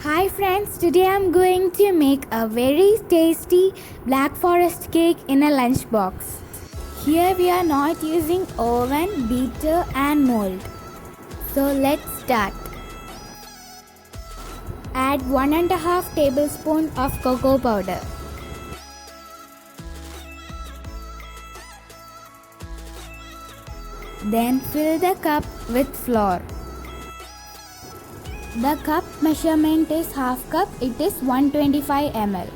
Hi friends, today I'm going to make a very tasty black forest cake in a lunchbox. Here we are not using oven, beater and mold. So let's start. Add 1.5 tablespoon of cocoa powder. Then fill the cup with flour. The cup measurement is half cup, it is 125 ml.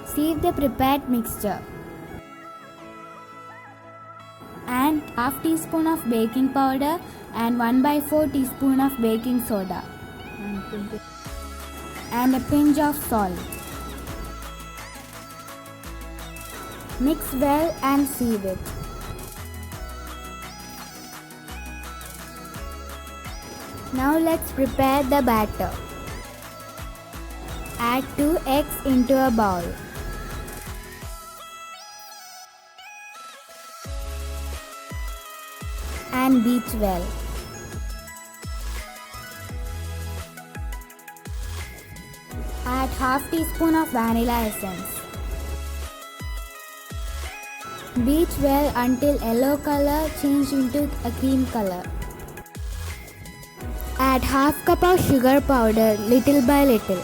Sieve the prepared mixture. And half teaspoon of baking powder and 1/4 teaspoon of baking soda. And a pinch of salt. Mix well and sieve it. Now let's prepare the batter. Add 2 eggs into a bowl. And beat well. Add half teaspoon of vanilla essence. Beat well until yellow color change into a cream color. Add half cup of sugar powder little by little.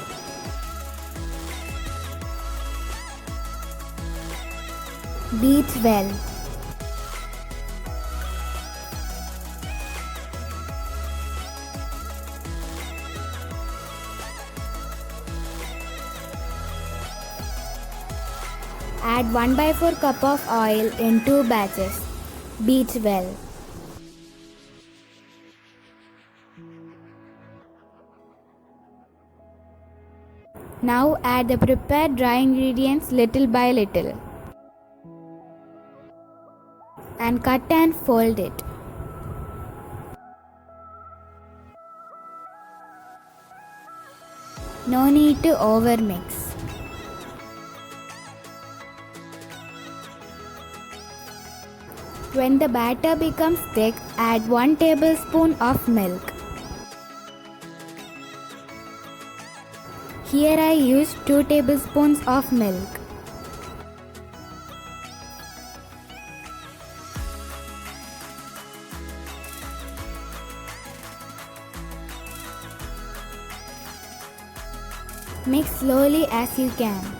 Beat well. Add 1/4 cup of oil in 2 batches. Beat well. Now add the prepared dry ingredients little by little. And cut and fold it. No need to overmix. When the batter becomes thick, add 1 tablespoon of milk. Here I used 2 tablespoons of milk. Mix slowly as you can.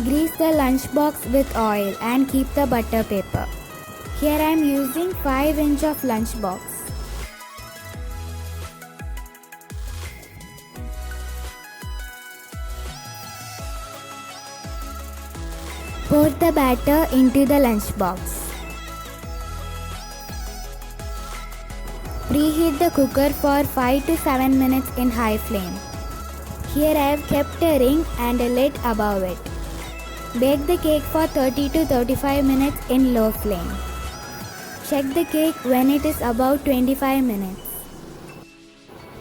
Grease the lunchbox with oil and keep the butter paper. Here I am using 5 inch of lunchbox. Pour the batter into the lunchbox. Preheat the cooker for 5 to 7 minutes in high flame. Here I have kept a ring and a lid above it. Bake the cake for 30 to 35 minutes in low flame. Check the cake when it is about 25 minutes.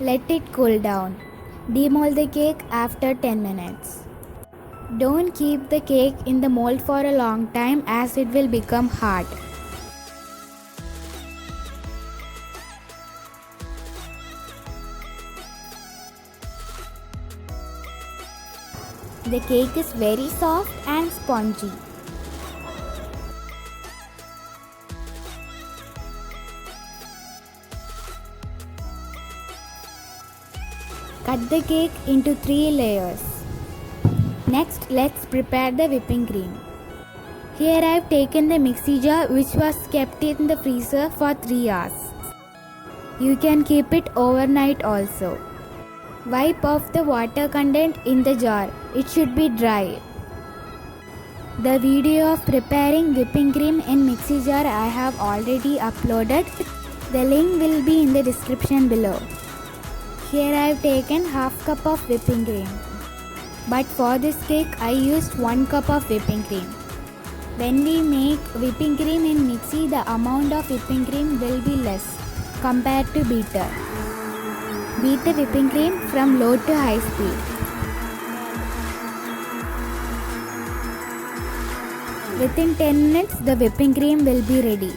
Let it cool down. Demold the cake after 10 minutes. Don't keep the cake in the mold for a long time as it will become hard. The cake is very soft and spongy. Cut the cake into 3 layers. Next, let's prepare the whipping cream. Here I have taken the mixie jar which was kept in the freezer for 3 hours. You can keep it overnight also. Wipe off the water content in the jar. It should be dry. The video of preparing whipping cream in mixie jar I have already uploaded. The link will be in the description below. Here I have taken half cup of whipping cream. But for this cake I used 1 cup of whipping cream. When we make whipping cream in mixie, the amount of whipping cream will be less compared to beater. Beat the whipping cream from low to high speed. Within 10 minutes, the whipping cream will be ready.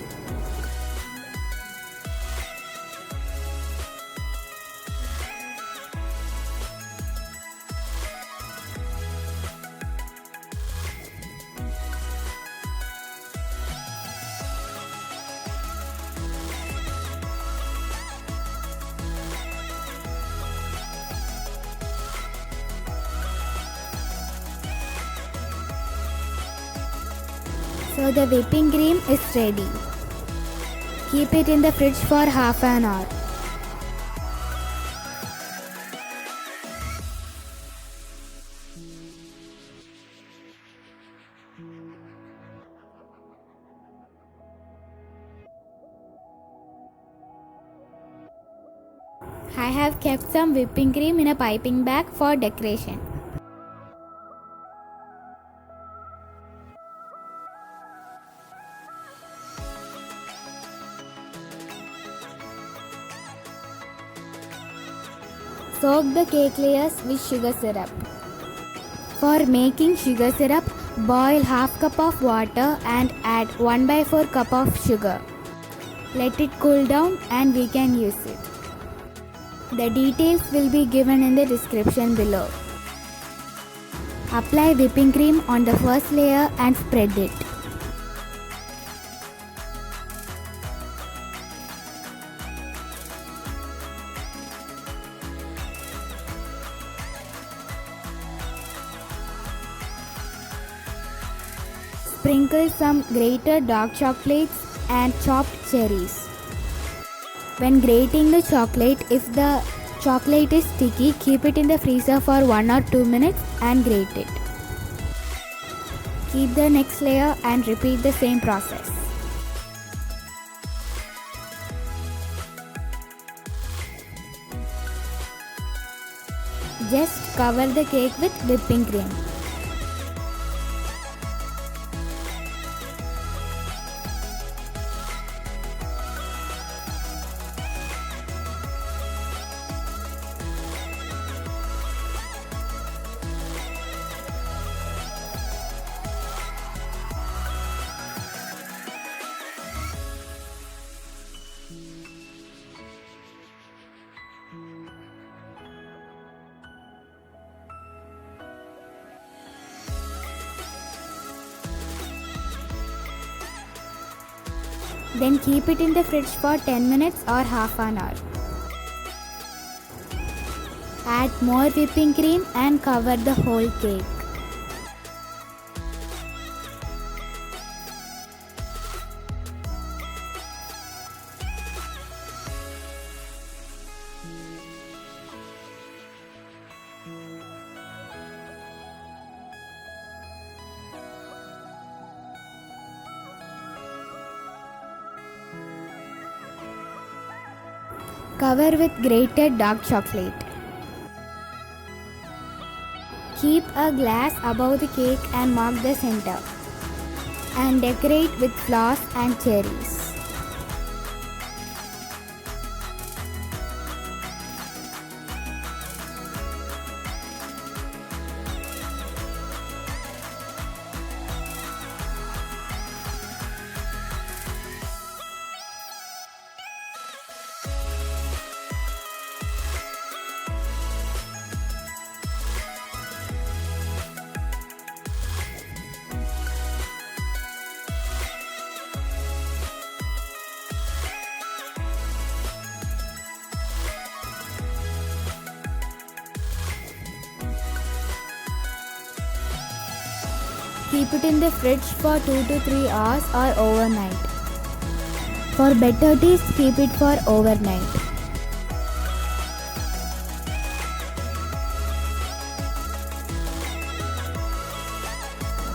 So the whipping cream is ready. Keep it in the fridge for half an hour. I have kept some whipping cream in a piping bag for decoration. Soak the cake layers with sugar syrup. For making sugar syrup, boil half cup of water and add 1/4 cup of sugar. Let it cool down and we can use it. The details will be given in the description below. Apply whipping cream on the first layer and spread it. Sprinkle some grated dark chocolates and chopped cherries. When grating the chocolate, if the chocolate is sticky, keep it in the freezer for 1 or 2 minutes and grate it. Keep the next layer and repeat the same process. Just cover the cake with whipping cream. Then keep it in the fridge for 10 minutes or half an hour. Add more whipping cream and cover the whole cake. Cover with grated dark chocolate. Keep a glass above the cake and mark the center. And decorate with flowers and cherries. Keep it in the fridge for 2 to 3 hours or overnight. For better taste, keep it for overnight.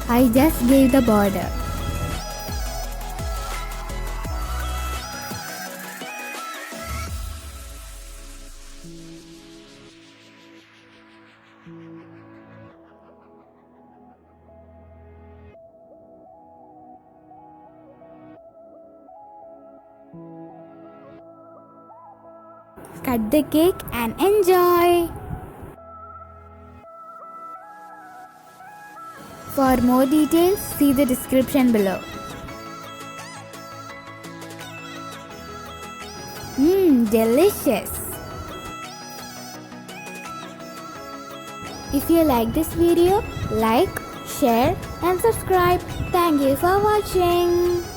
I just gave the border. Cut the cake and enjoy! For more details, see the description below. Delicious! If you like this video, like, share and subscribe. Thank you for watching.